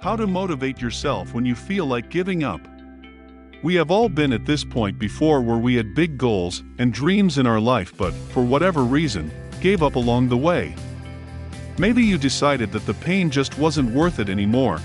How to motivate yourself when you feel like giving up. We have all been at this point before where we had big goals and dreams in our life but, for whatever reason, gave up along the way. Maybe you decided that the pain just wasn't worth it anymore,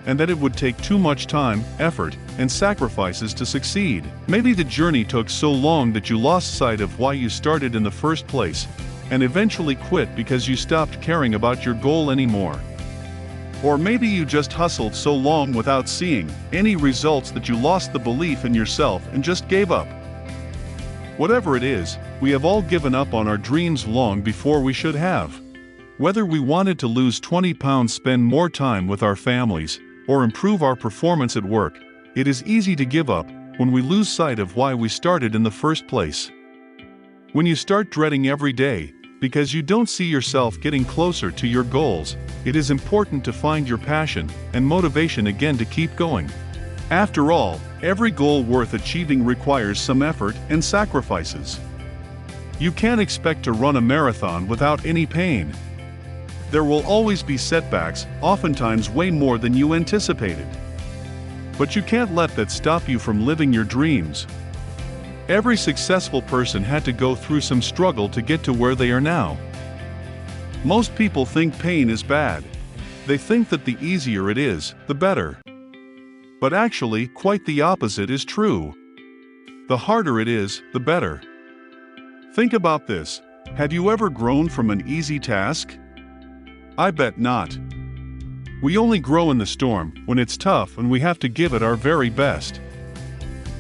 and that it would take too much time, effort, and sacrifices to succeed. Maybe the journey took so long that you lost sight of why you started in the first place, and eventually quit because you stopped caring about your goal anymore. Or maybe you just hustled so long without seeing any results that you lost the belief in yourself and just gave up. Whatever it is, we have all given up on our dreams long before we should have. Whether we wanted to lose 20 pounds, spend more time with our families, or improve our performance at work, it is easy to give up when we lose sight of why we started in the first place. When you start dreading every day because you don't see yourself getting closer to your goals, it is important to find your passion and motivation again to keep going. After all, every goal worth achieving requires some effort and sacrifices. You can't expect to run a marathon without any pain. There will always be setbacks, oftentimes way more than you anticipated. But you can't let that stop you from living your dreams. Every successful person had to go through some struggle to get to where they are now. Most people think pain is bad. They think that the easier it is, the better. But actually, quite the opposite is true. The harder it is, the better. Think about this. Have you ever grown from an easy task? I bet not. We only grow in the storm, when it's tough and we have to give it our very best.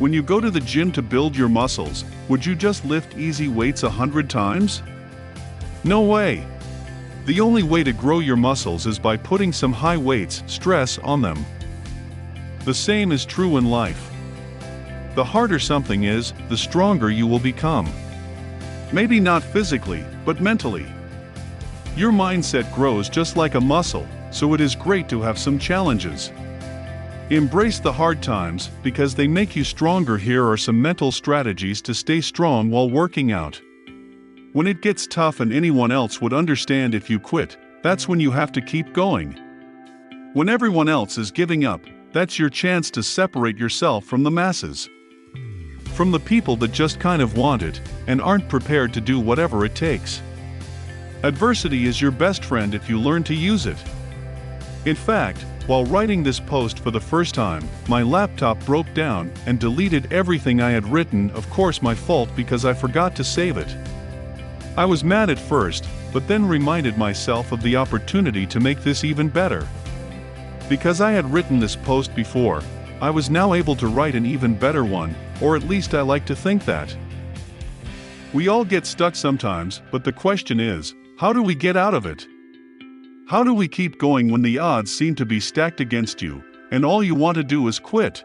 When you go to the gym to build your muscles, would you just lift easy weights 100 times? No way. The only way to grow your muscles is by putting some high weights, stress on them. The same is true in life. The harder something is, the stronger you will become. Maybe not physically, but mentally. Your mindset grows just like a muscle, so it is great to have some challenges. Embrace the hard times, because they make you stronger. Here are some mental strategies to stay strong while working out. When it gets tough and anyone else would understand if you quit, that's when you have to keep going. When everyone else is giving up, that's your chance to separate yourself from the masses. From the people that just kind of want it, and aren't prepared to do whatever it takes. Adversity is your best friend if you learn to use it. In fact, while writing this post for the first time, my laptop broke down and deleted everything I had written. Of course, my fault because I forgot to save it. I was mad at first, but then reminded myself of the opportunity to make this even better. Because I had written this post before, I was now able to write an even better one, or at least I like to think that. We all get stuck sometimes, but the question is, how do we get out of it? How do we keep going when the odds seem to be stacked against you, and all you want to do is quit?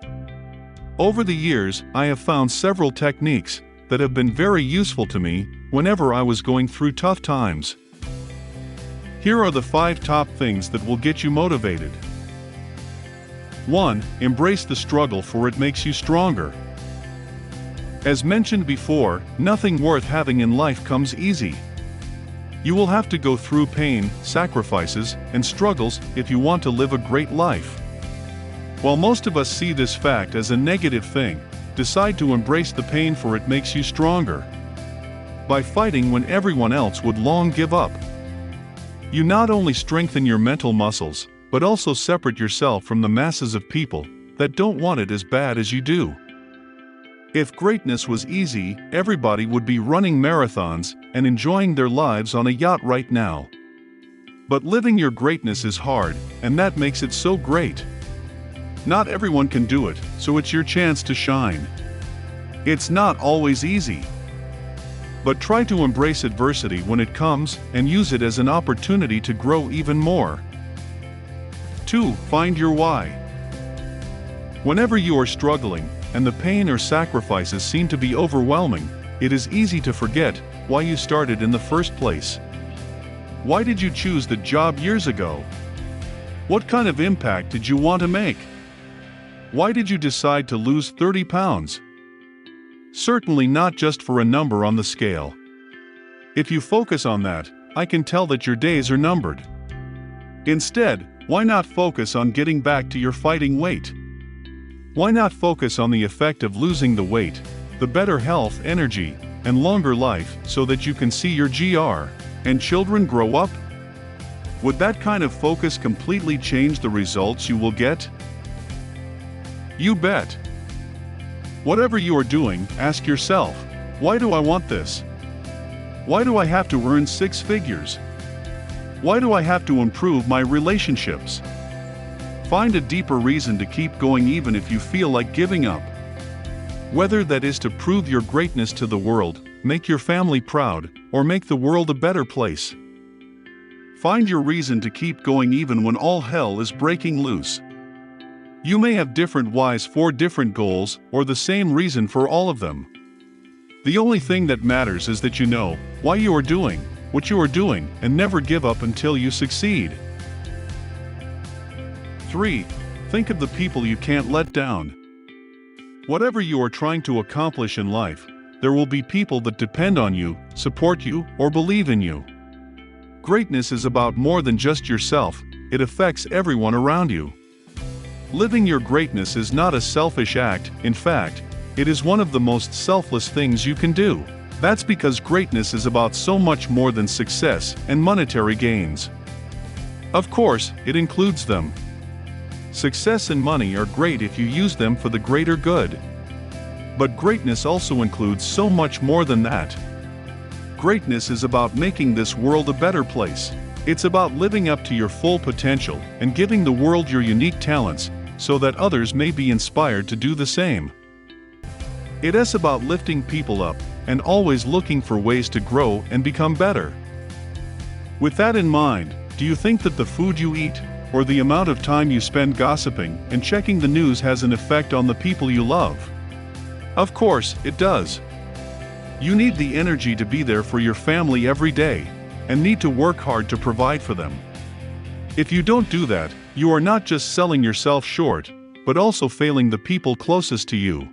Over the years, I have found several techniques that have been very useful to me whenever I was going through tough times. Here are the 5 top things that will get you motivated. 1. Embrace the struggle, for it makes you stronger. As mentioned before, nothing worth having in life comes easy. You will have to go through pain, sacrifices, and struggles if you want to live a great life. While most of us see this fact as a negative thing, decide to embrace the pain, for it makes you stronger. By fighting when everyone else would long give up, you not only strengthen your mental muscles, but also separate yourself from the masses of people that don't want it as bad as you do. If greatness was easy, everybody would be running marathons and enjoying their lives on a yacht right now. But living your greatness is hard, and that makes it so great. Not everyone can do it, so it's your chance to shine. It's not always easy. But try to embrace adversity when it comes and use it as an opportunity to grow even more. 2. Find your why. Whenever you are struggling, and the pain or sacrifices seem to be overwhelming, it is easy to forget why you started in the first place. Why did you choose the job years ago? What kind of impact did you want to make? Why did you decide to lose 30 pounds? Certainly not just for a number on the scale. If you focus on that, I can tell that your days are numbered. Instead, Why not focus on getting back to your fighting weight? Why not focus on the effect of losing the weight, the better health, energy, and longer life so that you can see your GR and children grow up? Would that kind of focus completely change the results you will get? You bet. Whatever you are doing, ask yourself, why do I want this? Why do I have to earn 6 figures? Why do I have to improve my relationships? Find a deeper reason to keep going even if you feel like giving up. Whether that is to prove your greatness to the world, make your family proud, or make the world a better place. Find your reason to keep going even when all hell is breaking loose. You may have different whys for different goals, or the same reason for all of them. The only thing that matters is that you know why you are doing what you are doing and never give up until you succeed. 3. Think of the people you can't let down. Whatever you are trying to accomplish in life, there will be people that depend on you, support you, or believe in you. Greatness is about more than just yourself, it affects everyone around you. Living your greatness is not a selfish act, in fact, it is one of the most selfless things you can do. That's because greatness is about so much more than success and monetary gains. Of course, it includes them. Success and money are great if you use them for the greater good. But greatness also includes so much more than that. Greatness is about making this world a better place. It's about living up to your full potential and giving the world your unique talents, so that others may be inspired to do the same. It is about lifting people up and always looking for ways to grow and become better. With that in mind, do you think that the food you eat, or the amount of time you spend gossiping and checking the news has an effect on the people you love? Of course, it does. You need the energy to be there for your family every day, and need to work hard to provide for them. If you don't do that, you are not just selling yourself short, but also failing the people closest to you.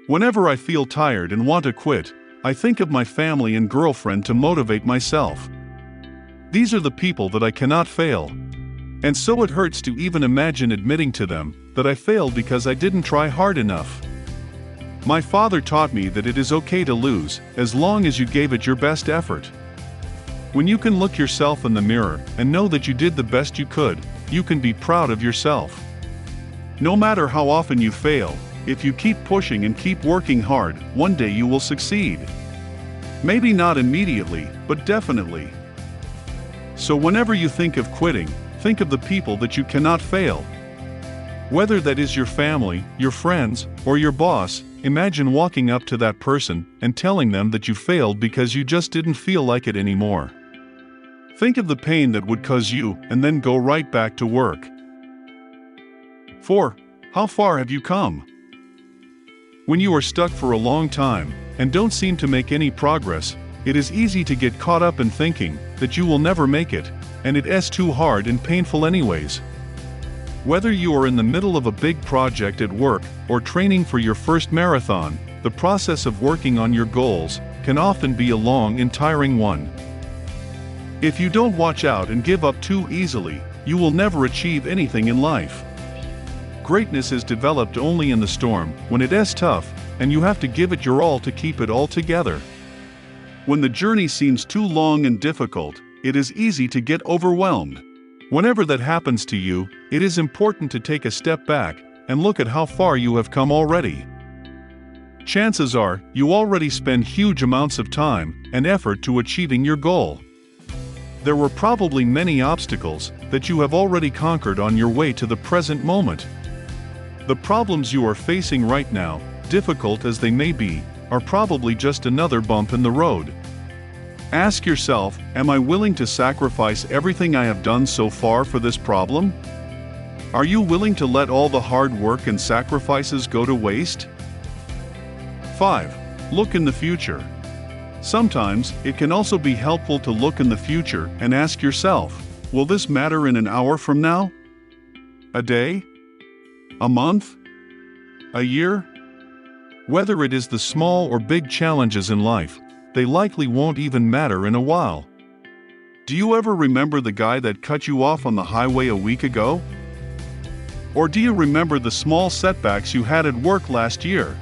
Whenever I feel tired and want to quit, I think of my family and girlfriend to motivate myself. These are the people that I cannot fail. And so it hurts to even imagine admitting to them that I failed because I didn't try hard enough. My father taught me that it is okay to lose, as long as you gave it your best effort. When you can look yourself in the mirror and know that you did the best you could, you can be proud of yourself. No matter how often you fail, if you keep pushing and keep working hard, one day you will succeed. Maybe not immediately, but definitely. So whenever you think of quitting, think of the people that you cannot fail. Whether that is your family, your friends, or your boss, imagine walking up to that person and telling them that you failed because you just didn't feel like it anymore. Think of the pain that would cause you, and then go right back to work. 4. How far have you come? When you are stuck for a long time, and don't seem to make any progress, it is easy to get caught up in thinking that you will never make it, and it is too hard and painful anyways. Whether you are in the middle of a big project at work, or training for your first marathon, the process of working on your goals can often be a long and tiring one. If you don't watch out and give up too easily, you will never achieve anything in life. Greatness is developed only in the storm, when it is tough, and you have to give it your all to keep it all together. When the journey seems too long and difficult, it is easy to get overwhelmed. Whenever that happens to you, it is important to take a step back and look at how far you have come already. Chances are, you already spend huge amounts of time and effort to achieving your goal. There were probably many obstacles that you have already conquered on your way to the present moment. The problems you are facing right now, difficult as they may be, are probably just another bump in the road. Ask yourself, am I willing to sacrifice everything I have done so far for this problem? Are you willing to let all the hard work and sacrifices go to waste? 5. Look in the future. Sometimes, it can also be helpful to look in the future and ask yourself, will this matter in an hour from now? A day? A month? A year? Whether it is the small or big challenges in life, they likely won't even matter in a while. Do you ever remember the guy that cut you off on the highway a week ago? Or do you remember the small setbacks you had at work last year?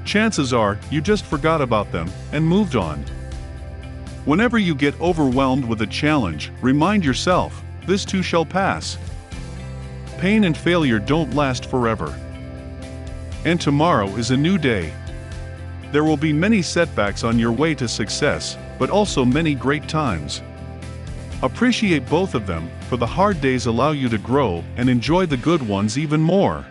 Chances are, you just forgot about them and moved on. Whenever you get overwhelmed with a challenge, remind yourself, this too shall pass. Pain and failure don't last forever. And tomorrow is a new day. There will be many setbacks on your way to success, but also many great times. Appreciate both of them, for the hard days allow you to grow and enjoy the good ones even more.